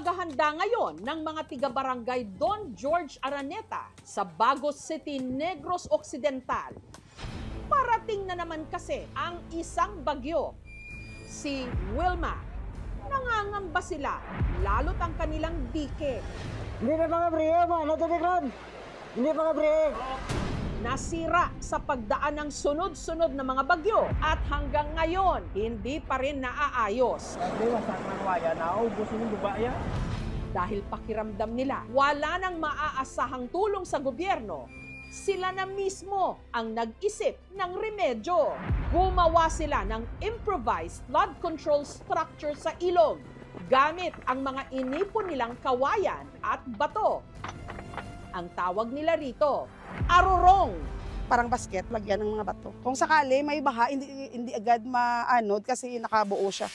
paghahanda ngayon ng mga tiga-barangay Don George Araneta sa Bagos City, Negros Occidental. Parating na naman kasi ang isang bagyo, si Wilma. Nangangamba sila, lalo't ang kanilang dike. Hindi na mga brio, natulikran. Hindi mga brio. Nasira sa pagdaan ng sunod-sunod na mga bagyo at hanggang ngayon, hindi pa rin naaayos. Dahil pakiramdam nila, wala nang maaasahang tulong sa gobyerno, sila na mismo ang nag-isip ng remedyo. Gumawa sila ng improvised flood control structure sa ilog gamit ang mga inipon nilang kawayan at bato. Ang tawag nila rito, arorong. Parang basket, lagyan ng mga bato. Kung sakali may baha, hindi agad maanod kasi nakabuo siya.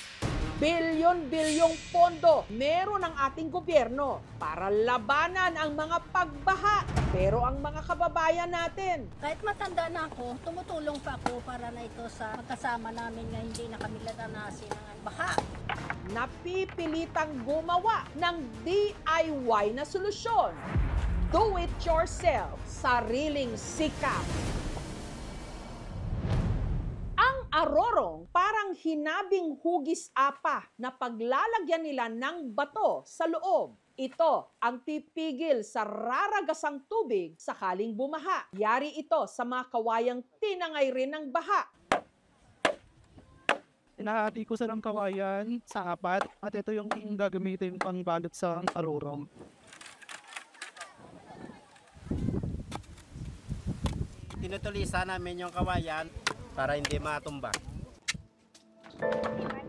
Bilyon-bilyong pondo meron ang ating gobyerno para labanan ang mga pagbaha. Pero ang mga kababayan natin, kahit matanda na ako, tumutulong pa ako para na ito sa magkasama namin na hindi na kami ladanasin ng baha. Napipilitang gumawa ng DIY na solusyon. Do it yourself, sariling sikap. Ang arorong parang hinabing hugis apa na paglalagyan nila ng bato sa loob. Ito ang pipigil sa raragasang tubig sakaling bumaha. Yari ito sa mga kawayang tinangay rin ng baha. Inahati ko sa ng kawayan sa apat at ito yung gagamitin pang balot sa arorong. Tinutulisa namin yung kawayan para hindi matumba.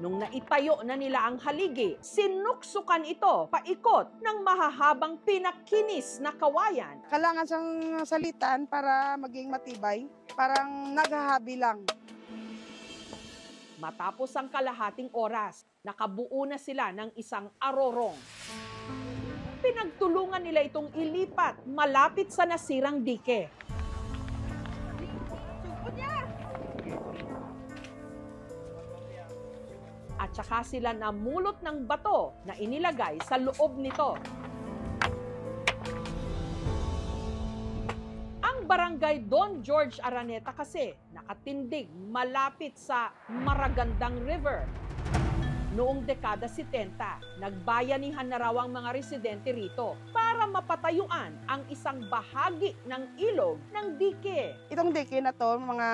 Nung naitayo na nila ang haligi, sinuksukan ito paikot ng mahahabang pinakinis na kawayan. Kailangan siyang salitan para maging matibay. Parang naghahabi lang. Matapos ang kalahating oras, nakabuo na sila ng isang arorong. Pinagtulungan nila itong ilipat malapit sa nasirang dike. At saka sila namulot ng bato na inilagay sa loob nito. Ang barangay Don George Araneta kasi nakatindig malapit sa Maragandang River. Noong dekada 70, nagbayanihan na raw ang mga residente rito para mapatayuan ang isang bahagi ng ilog ng dike. Itong dike na to, mga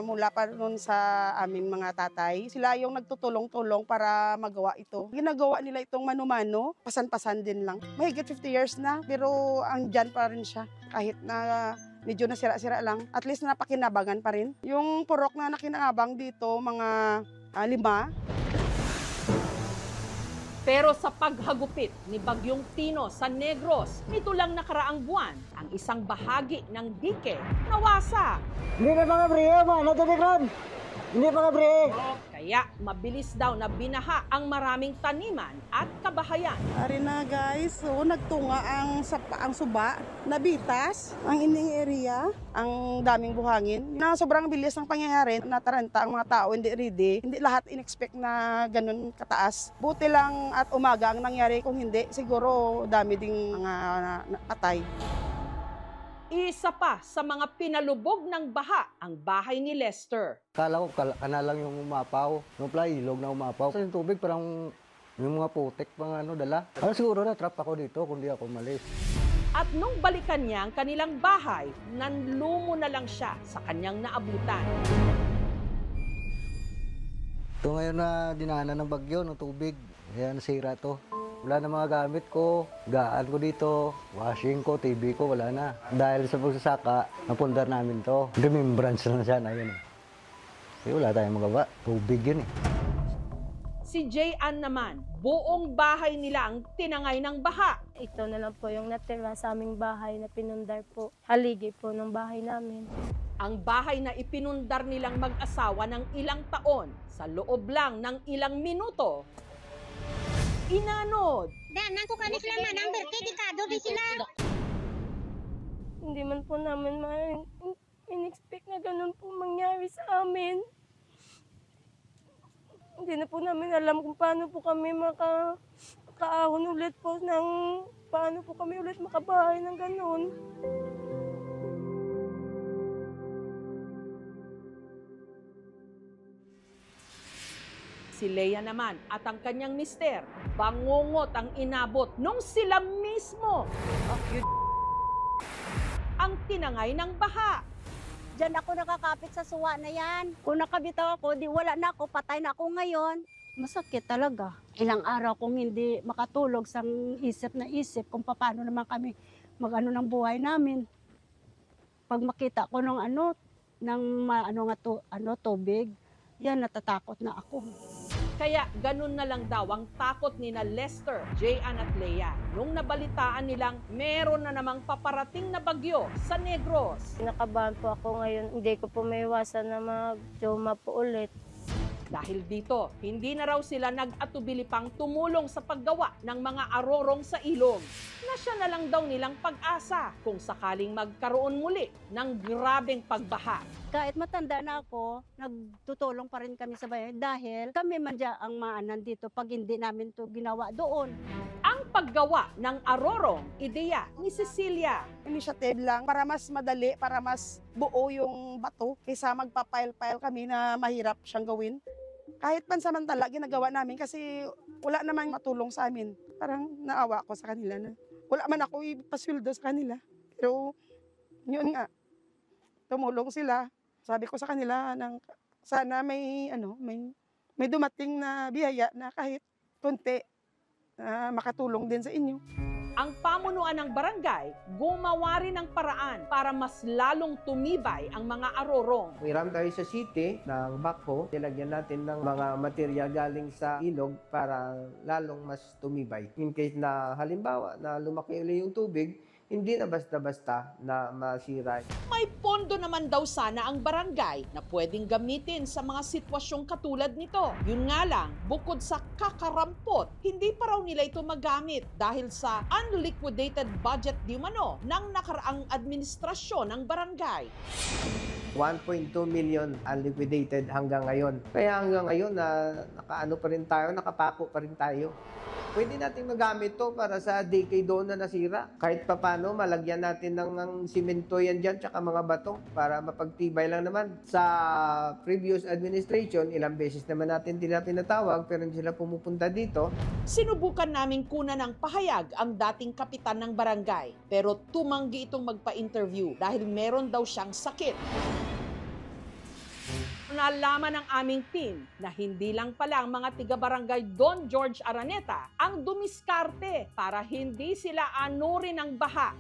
mula pa noon sa aming mga tatay, sila yung nagtutulong-tulong para magawa ito. Ginagawa nila itong mano-mano, pasan-pasan din lang. Mahigit 50 years na, pero andyan pa rin siya. Kahit na medyo nasira-sira lang, at least napakinabangan pa rin. Yung purok na nakinabang dito, mga 5. Pero sa paghagupit ni Bagyong Tino sa Negros, nito lang nakaraang buwan, ang isang bahagi ng dike nawasa. Hindi na mga brio, natulikran. Hindi mga brio. Kaya mabilis daw na binaha ang maraming taniman at kabahayan. Ari na guys, so nagtunga ang suba, nabitas ang ining area, ang daming buhangin. Na sobrang bilis ng pangyayari, nataranta ang mga tao, hindi ready. Hindi lahat in-expect na ganun kataas. Buti lang at umaga ang nangyari, kung hindi, siguro dami ding mga patay. Isa pa sa mga pinalubog ng baha ang bahay ni Lester. Kala ko kana lang yung umapaw. Yung pala ilog na umapaw. Kasi yung tubig parang yung mga putik pang dala. Siguro na trap ako dito kung di ako malis. At nung balikan niya ang kanilang bahay, nanlumo na lang siya sa kanyang naabutan. Ito ngayon na dinaanan ng bagyo, ng tubig. Kaya nasira to. Wala na mga gamit ko, gaan ko dito, washing ko, TV ko, wala na. Dahil sa pagsasaka, napundar namin to. Remembrance lang siya na yun. Kasi wala tayong magawa. Tubig yun eh. Si J.Ann naman, buong bahay nila ang tinangay ng baha. Ito na lang po yung natira sa aming bahay na pinundar po. Haligi po ng bahay namin. Ang bahay na ipinundar nilang mag-asawa ng ilang taon, sa loob lang ng ilang minuto, inanod. Hindi man po namin in-expect na ganun po mangyari sa amin. Hindi na po namin alam kung paano po kami makaahon ulit po ng paano po kami ulit makabahay ng ganun. Si Lea naman at ang kanyang mister, bangungot ang inabot nung sila mismo ang tinangay ng baha. Diyan ako nakakapit sa suwa na yan. Kung nakabitaw ako, di wala na ako, patay na ako ngayon. Masakit talaga. Ilang araw kong hindi makatulog sa isip na isip kung paano naman kami mag-ano ng buhay namin. Pag makita ko ng tubig, yan natatakot na ako. Kaya ganun na lang daw ang takot ni na Lester, Jayan at Lea nung nabalitaan nilang meron na namang paparating na bagyo sa Negros. Nakabahan po ako ngayon, hindi ko po maiwasan na mag-joma po ulit. Dahil dito, hindi na raw sila nag-atubili pang tumulong sa paggawa ng mga arorong sa ilog. Na siya na lang daw nilang pag-asa kung sakaling magkaroon muli ng grabeng pagbaha. Kahit matanda na ako, nagtutulong pa rin kami sa bayan dahil kami man dyan ang maanan dito pag hindi namin to ginawa doon. Ang paggawa ng arorong, ideya ni Cecilia. Initiative lang para mas madali, para mas buo yung bato kaysa magpa-pile-pile kami na mahirap siyang gawin. Kahit pansamantala, ginagawa namin kasi wala namang matulong sa amin. Parang naawa ako sa kanila na wala man ako ipasweldo sa kanila. Pero yun nga, tumulong sila. Sabi ko sa kanila, sana may dumating na biyaya na kahit konti makatulong din sa inyo. Ang pamunuan ng barangay, gumawa rin ng paraan para mas lalong tumibay ang mga arorong. Hiram tayo sa city ng backhoe, nilagyan natin ng mga material galing sa ilog para lalong mas tumibay. In case na halimbawa na lumaki ulit yung tubig, hindi na basta-basta na masira. May pondo naman daw sana ang barangay na pwedeng gamitin sa mga sitwasyong katulad nito. Yun nga lang, bukod sa kakarampot, hindi pa raw nila ito magamit dahil sa unliquidated budget di umano ng nakaraang administrasyon ng barangay. 1.2 million unliquidated hanggang ngayon. Kaya hanggang ngayon nakaano pa rin tayo, nakapako pa rin tayo. Pwede natin magamit to para sa decade doon na nasira. Kahit papano, malagyan natin ng simento yan dyan, tsaka mga bato para mapagtibay lang naman. Sa previous administration, ilang beses naman natin sila tinatawag pero hindi sila pumupunta dito. Sinubukan naming kunan ng pahayag ang dating kapitan ng barangay pero tumanggi itong magpa-interview dahil meron daw siyang sakit. Nalaman ng aming team na hindi lang pala ang mga tiga-barangay Don George Araneta ang dumiskarte para hindi sila anurin ng baha.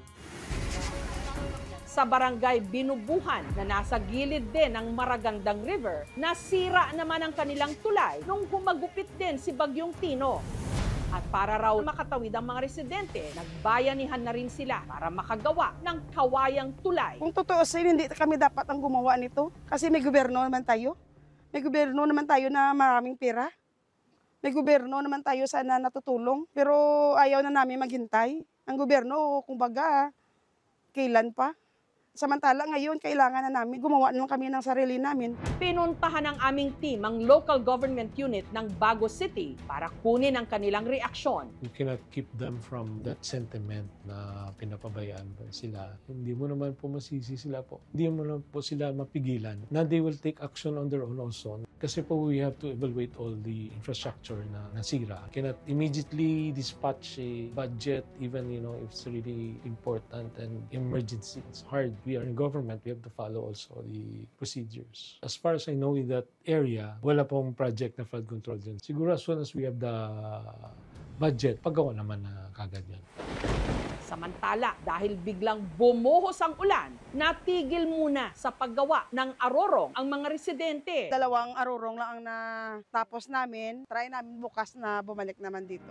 Sa barangay Binubuhan na nasa gilid din ng Maragandang River, nasira naman ang kanilang tulay nung humagupit din si Bagyong Tino. At para raw makatawid ang mga residente, nagbayanihan na rin sila para makagawa ng kawayang tulay. Kung totoo sa'yo, hindi kami dapat ang gumawa nito. Kasi may gobyerno naman tayo. May gobyerno naman tayo na maraming pera. May gobyerno naman tayo sana natutulong. Pero ayaw na namin maghintay. Ang gobyerno, kumbaga, kailan pa? Samantala ngayon, kailangan na namin gumawa naman kami ng sarili namin. Pinuntahan ng aming team ang local government unit ng Bago City para kunin ang kanilang reaksyon. You cannot keep them from that sentiment na pinapabayaan ba sila. Hindi mo naman po masisi sila po. Hindi mo naman po sila mapigilan na they will take action on their own also. Kasi po we have to evaluate all the infrastructure na nasira. Cannot immediately dispatch a budget even if it's really important and emergency. It's hard. We are in government, we have to follow also the procedures. As far as I know in that area, wala pong project na flood control dyan. Siguro as soon as we have the budget, paggawa naman na kagad yan. Samantala, dahil biglang bumuhos ang ulan, natigil muna sa paggawa ng arorong ang mga residente. 2 arorong lang ang natapos namin. Try namin bukas na bumalik naman dito.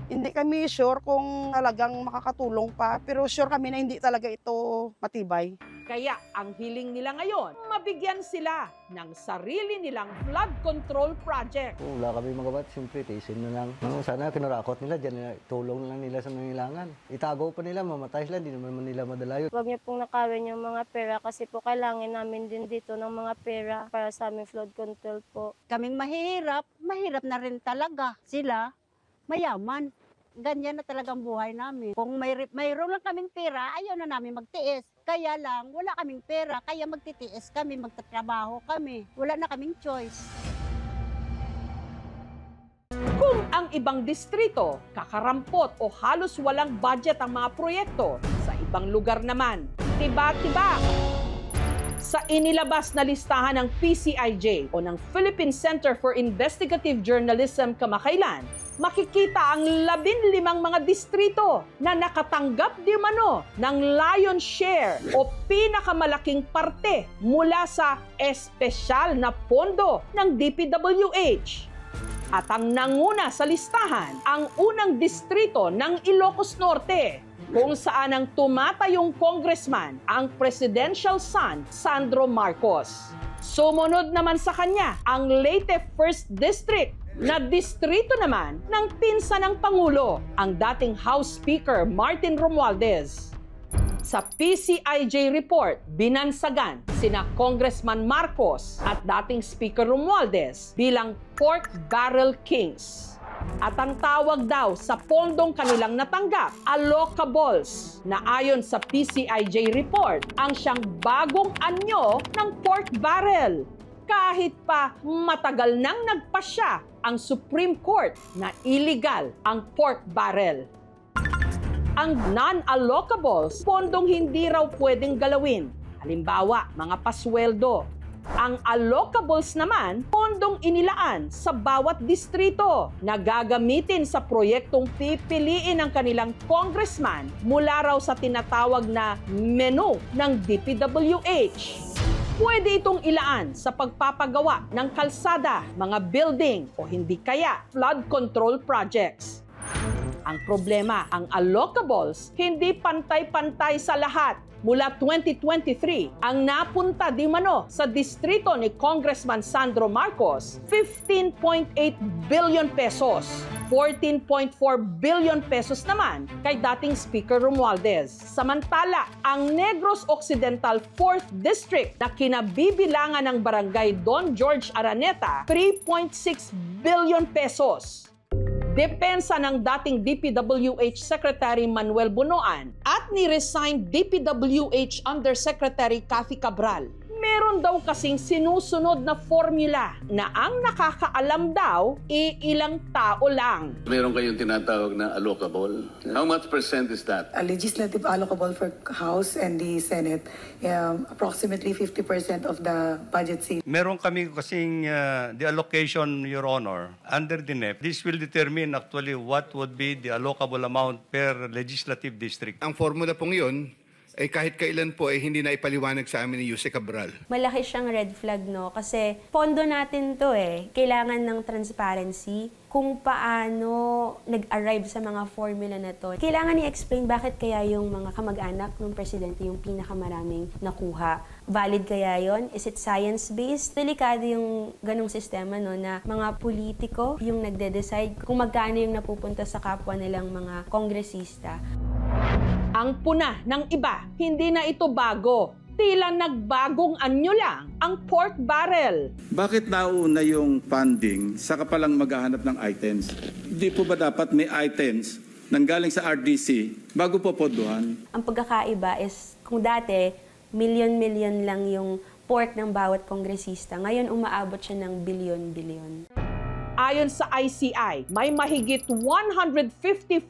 Hindi kami sure kung talagang makakatulong pa, pero sure kami na hindi talaga ito matibay. Kaya ang hiling nila ngayon, mabigyan sila ng sarili nilang flood control project. Kung wala kami magawa, siyempre, tiisin na lang. Sana kinurakot nila, dyan tulong lang nila sa nangailangan. Itago pa nila, mamatay sila, hindi naman nila madala yun. Huwag niyo pong nakawin yung mga pera kasi po kailangan namin din dito ng mga pera para sa aming flood control po. Kaming mahirap na rin talaga. Sila, mayaman. ganyan na talagang buhay namin. Kung mayroon lang kaming pera, ayaw na namin magtiis. Kaya lang, wala kaming pera, kaya magtitiis kami, magtatrabaho kami. Wala na kaming choice. Kung ang ibang distrito, kakarampot o halos walang budget ang mga proyekto, sa ibang lugar naman, tiba-tiba. Sa inilabas na listahan ng PCIJ o ng Philippine Center for Investigative Journalism kamakailan, makikita ang 15 mga distrito na nakatanggap di umano ng lion's share o pinakamalaking parte mula sa espesyal na pondo ng DPWH. At ang nanguna sa listahan, ang unang distrito ng Ilocos Norte, kung saan ang tumatayong congressman, ang presidential son, Sandro Marcos. Sumunod naman sa kanya, ang Leyte 1st District, na distrito naman ng pinsan ng Pangulo, ang dating House Speaker Martin Romualdez. Sa PCIJ report, binansagan sina Congressman Marcos at dating Speaker Romualdez bilang pork barrel kings. At ang tawag daw sa pondong kanilang natanggap, allocables, na ayon sa PCIJ report, ang siyang bagong anyo ng pork barrel. Kahit pa matagal nang nagpasya ang Supreme Court na illegal ang pork barrel. Ang non-allocables, pondong hindi raw pwedeng galawin. Halimbawa, mga pasweldo. Ang allocables naman, pondong inilaan sa bawat distrito na gagamitin sa proyektong pipiliin ng kanilang congressman mula raw sa tinatawag na menu ng DPWH. Pwede itong ilaan sa pagpapagawa ng kalsada, mga building o hindi kaya flood control projects. Ang problema, ang allocables, hindi pantay-pantay sa lahat. Mula 2023, ang napunta di mano sa distrito ni Congressman Sandro Marcos, 15.8 billion pesos. 14.4 billion pesos naman kay dating Speaker Romualdez. Samantala, ang Negros Occidental 4th District na kinabibilangan ng barangay Don George Araneta, 3.6 billion pesos. Depensa ng dating DPWH Secretary Manuel Bunoan at ni-resigned DPWH Undersecretary Cathy Cabral. Meron daw kasing sinusunod na formula na ang nakakaalam daw ilang tao lang. Meron kayong tinatawag na allocable. How much percent is that? A legislative allocable for House and the Senate, approximately 50% of the budget seat. Meron kami kasing the allocation, Your Honor, under the NEP. This will determine actually what would be the allocable amount per legislative district. Ang formula pong yun, ay kahit kailan po ay hindi na ipaliwanag sa amin ni Yuse Cabral. Malaki siyang red flag, no? Kasi pondo natin to eh. Kailangan ng transparency kung paano nag-arrive sa mga formula na to. Kailangan i-explain bakit kaya yung mga kamag-anak ng presidente yung pinakamaraming nakuha. Valid kaya yon? Is it science-based? Delikado yung ganong sistema, no? Na mga politiko yung nagde-decide kung magkano yung napupunta sa kapwa nilang mga kongresista. Ang puna ng iba, hindi na ito bago. Tila nagbagong anyo lang ang pork barrel. Bakit nauna yung funding saka palang maghahanap ng items? Hindi po ba dapat may items nanggaling sa RDC bago po pondohan? Ang pagkakaiba is kung dati, milyon-milyon lang yung pork ng bawat kongresista. Ngayon, umaabot siya ng bilyon-bilyon. Ayon sa ICI, may mahigit 150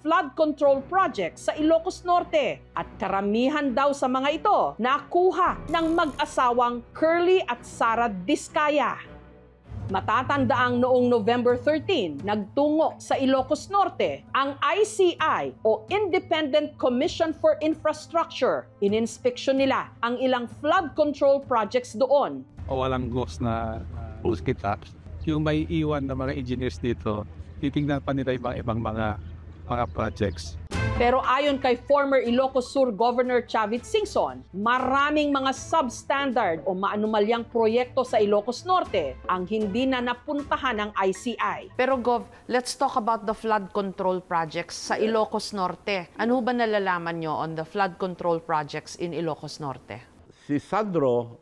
flood control projects sa Ilocos Norte at karamihan daw sa mga ito nakuha ng mag-asawang Curly at Sara Diskaya. Matatandaang noong November 13, nagtungo sa Ilocos Norte ang ICI o Independent Commission for Infrastructure. Ininspeksyon nila ang ilang flood control projects doon. O walang ghost na kita. Yung may iwan na mga engineers dito, titingnan pa nila ibang mga projects. Pero ayon kay former Ilocos Sur Governor Chavit Singson, maraming mga substandard o maanumalyang proyekto sa Ilocos Norte ang hindi na napuntahan ng ICI. Pero Gov, let's talk about the flood control projects sa Ilocos Norte. Ano ba nalalaman nyo on the flood control projects in Ilocos Norte? Si Sandro,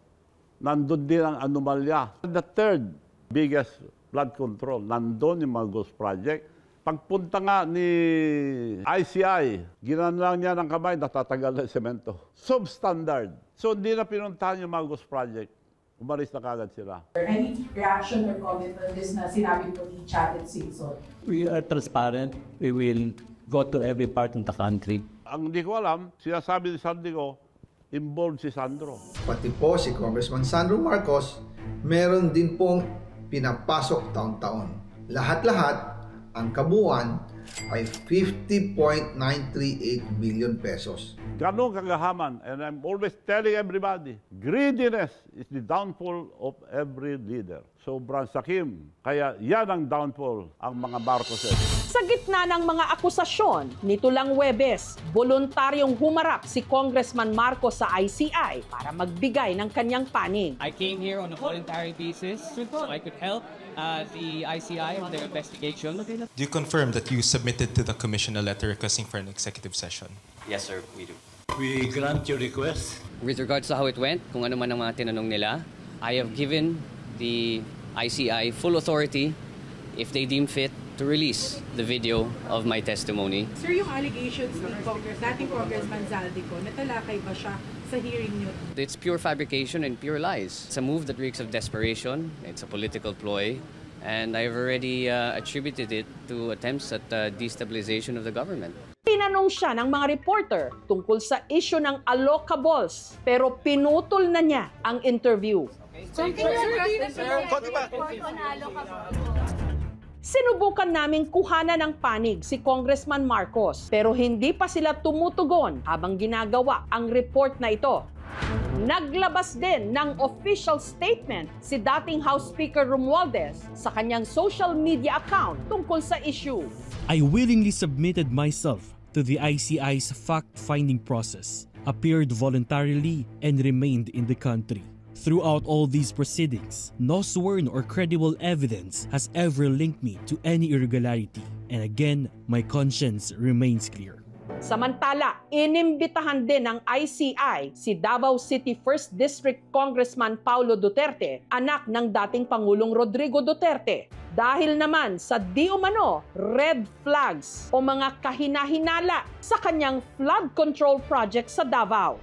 nandun din ang anomalya. The third biggest flood control, nandun yung mga ghost project, Pagpunta nga ni ICI, ginanlang niya ng kamay, natatagal na semento. Substandard. So hindi na pinuntahan yung mga ghost project. Umalis na kagad sila. Any reaction or comment on this na sinabi po ni Chad and Simpson? We are transparent. We will go to every part of the country. Ang hindi ko alam, sinasabi ni Sandico, involved si Sandro. Pati po si Congressman Sandro Marcos, meron din pong pinapasok taon-taon. Lahat-lahat, ang kabuuan ay 50.938 billion pesos. Ganun kagahaman. And I'm always telling everybody, greediness is the downfall of every leader. Sobrang sakim. Kaya yan ang downfall ang mga Marcoses. Sa gitna ng mga akusasyon, nito lang Huwebes, voluntaryong humarap si Congressman Marcos sa ICI para magbigay ng kanyang panig. I came here on a voluntary basis so I could help the ICI on their investigation. Do you confirm that you submitted to the Commission a letter requesting for an executive session? Yes, sir, we do. We grant your request. With regards to how it went, kung ano man ang mga tinanong nila, I have given the ICI full authority, if they deem fit, to release the video of my testimony. Sir, yung allegations ni dating Congressman Zaldico, natalakay ba siya sa hearing niyo? It's pure fabrication and pure lies. It's a move that reeks of desperation. It's a political ploy. And I've already attributed it to attempts at destabilization of the government. Tinanong siya ng mga reporter tungkol sa issue ng allocables, pero pinutol na niya ang interview. Sinubukan naming kuhanan ng panig si Congressman Marcos, pero hindi pa sila tumutugon habang ginagawa ang report na ito. Naglabas din ng official statement si dating House Speaker Romualdez sa kanyang social media account tungkol sa issue. I willingly submitted myself to the ICI's fact-finding process, appeared voluntarily, and remained in the country. Throughout all these proceedings, no sworn or credible evidence has ever linked me to any irregularity, and again, my conscience remains clear. Samantala, inimbitahan din ng ICI si Davao City 1st District Congressman Paulo Duterte, anak ng dating Pangulong Rodrigo Duterte. Dahil naman sa di umano red flags o mga kahina-hinala sa kanyang flood control project sa Davao.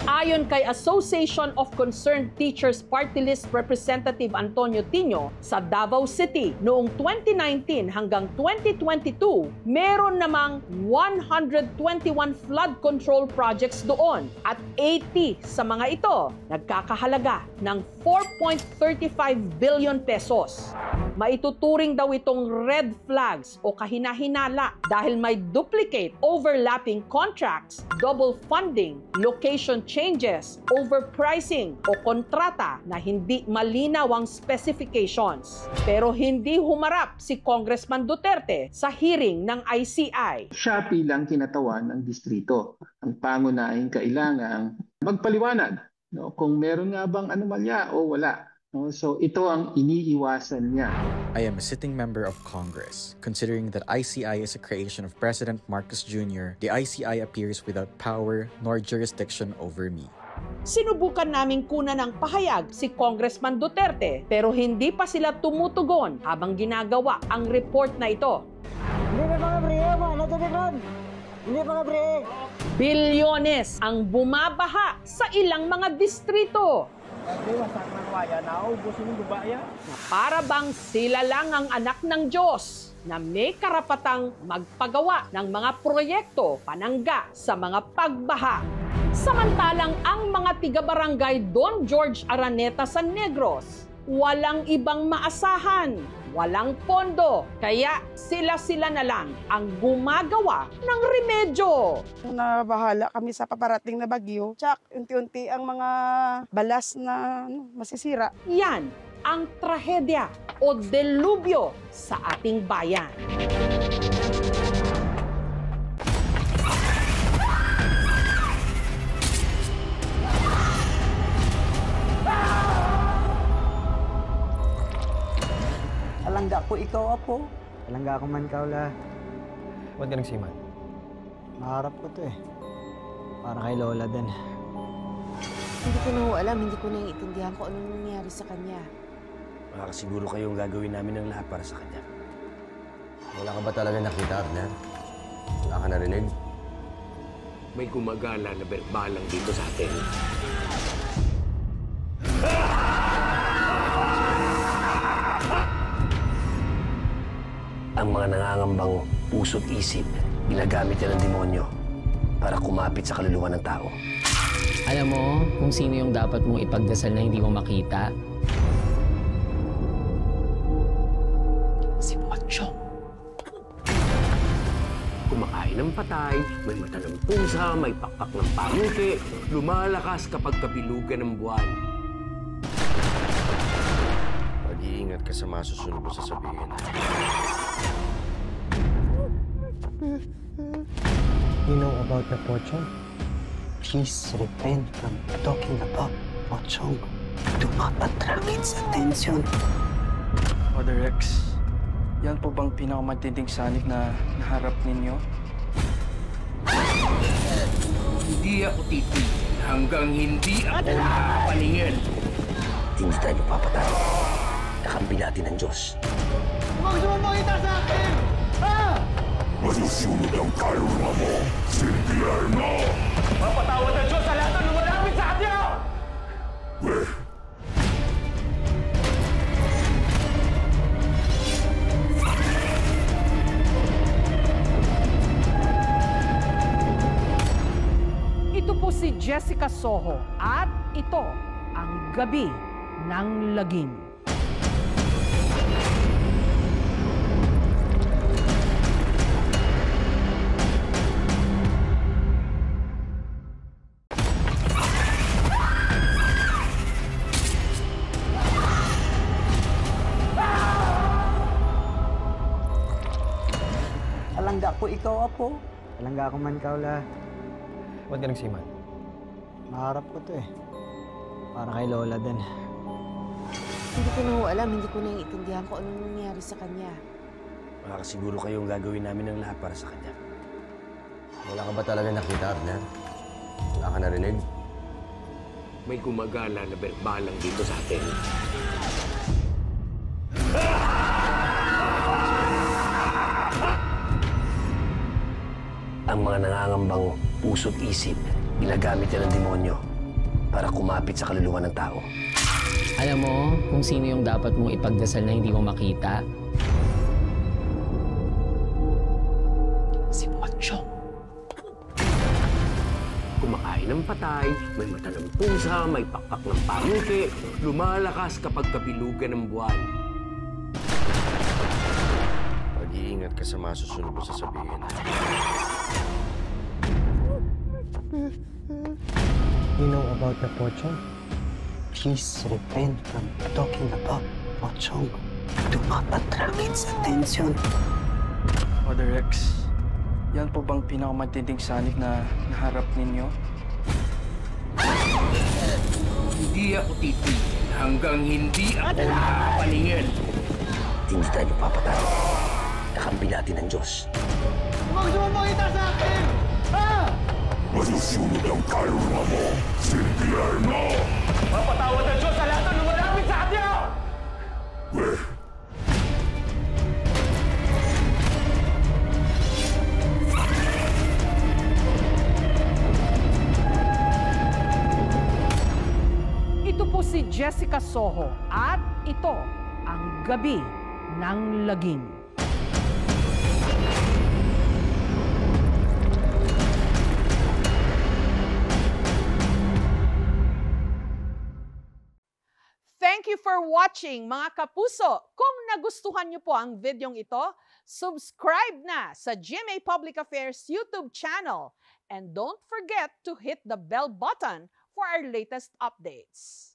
Ayon kay Association of Concerned Teachers Party List Representative Antonio Tino, sa Davao City noong 2019 hanggang 2022, meron namang 121 flood control projects doon at 80 sa mga ito nagkakahalaga ng 4.35 billion pesos. Maituturing daw itong red flags o kahina-hinala dahil may duplicate, overlapping contracts, double funding, location changes, overpricing o kontrata na hindi malinaw ang specifications. Pero hindi humarap si Congressman Duterte sa hearing ng ICI. Siya bilang kinatawan ng distrito. Ang pangunahing kailangang magpaliwanag kung meron nga bang anomalya o wala. So ito ang iniiwasan niya. I am a sitting member of Congress. Considering that ICI is a creation of President Marcos Jr., the ICI appears without power nor jurisdiction over me. Sinubukan naming kunan ng pahayag si Congressman Duterte pero hindi pa sila tumutugon habang ginagawa ang report na ito. Hindi pa mga brema, natutunan. Hindi pa mga bre. Bilyones ang bumabaha sa ilang mga distrito. Para bang sila lang ang anak ng Diyos na may karapatang magpagawa ng mga proyekto panangga sa mga pagbaha. Samantalang ang mga tiga-barangay Don George Araneta sa Negros, walang ibang maasahan, walang pondo, kaya sila-sila na lang ang gumagawa ng remedyo. Nabahala kami sa paparating na bagyo, tsak, unti-unti ang mga balas na masisira. Yan ang trahedya o delubyo sa ating bayan. Alangga ko ikaw, Apo. Alangga ko man ikaw la. Ba't ka nagsiman? Maharap ko to eh. Para kay Lola din. Hindi ko na ho alam, hindi ko naiintindihan kung anong nangyari sa kanya. Baka siguro kayong gagawin namin ng lahat para sa kanya. Wala ka ba talaga nakita, Arner? Wala ka narinig? May gumagala na berbalang dito sa atin. Ang mga nangangambang puso't isip, ginagamit yan ng demonyo para kumapit sa kaluluwa ng tao. Alam mo kung sino yung dapat mong ipagdasal na hindi mo makita? Si Pochong. Kumakain ng patay, may mata ng pusa, may pakpak ng pangke, lumalakas kapag kabilugan ng buwan. Mag-iingat ka sa masusunod mo sasabihin. You know about the Pochong? Please refrain from talking about Pochong. Do not attract its attention. Father Rex, yan po bang pinakamatinding sanik na naharap ninyo? Hindi ako titigil hanggang hindi ako nakapaningin. Hindi tayo papatay. Kakampi natin ang Diyos. Huwag sumamangita sa akin! Ha? Masusunod ang kaluluwa mo, Silvierno! Mapatawad ang Diyos sa lahat ng lumalapit sa kanya! Ito po si Jessica Soho at ito ang Gabi ng Lagim. Alangga ko ikaw, Apo. Alangga ko man ikaw, La. Ba't ka nagsiman? Maharap ko to eh. Para kay Lola din. Hindi ko na ho alam, hindi ko naiintindihan kung anong nangyari sa kanya. Wala ka siguro kayong gagawin namin ng lahat para sa kanya. Wala ka ba talaga nakita, Arner? Wala ka narinig? May gumagala na berbalang dito sa atin. Ang mga nangangambang puso't isip, ginagamit yan ng demonyo para kumapit sa kaluluwa ng tao. Alam mo kung sino yung dapat mong ipagdasal na hindi mo makita? Si Pochong. Kumakain ng patay, may mata ng pusa, may pakpak ng pangke, lumalakas kapag kabilugan ng buwan. Mag-iingat ka sa masusunod mo sasabihin. You know about the Pochong? Please refrain from talking about Pochong. Do not attract its attention. Father Rex, yan po bang pinakamatinding sanik na naharap ninyo? Hindi ako titigil hanggang hindi ako nakapaningin. Hindi tayo papatay. Kakampi natin ang Diyos. Huwag sumamangita sa akin! Ha? Masusunod ang kaluluwa mo, Silvierno! Mapatawad ang Diyos sa lahat ng lumalapit sa kanya! Ito po si Jessica Soho at ito ang Gabi ng Lagim. Thank you for watching, mga kapuso. Kung nagustuhan niyo po ang videong ito, subscribe na sa GMA Public Affairs YouTube channel. And don't forget to hit the bell button for our latest updates.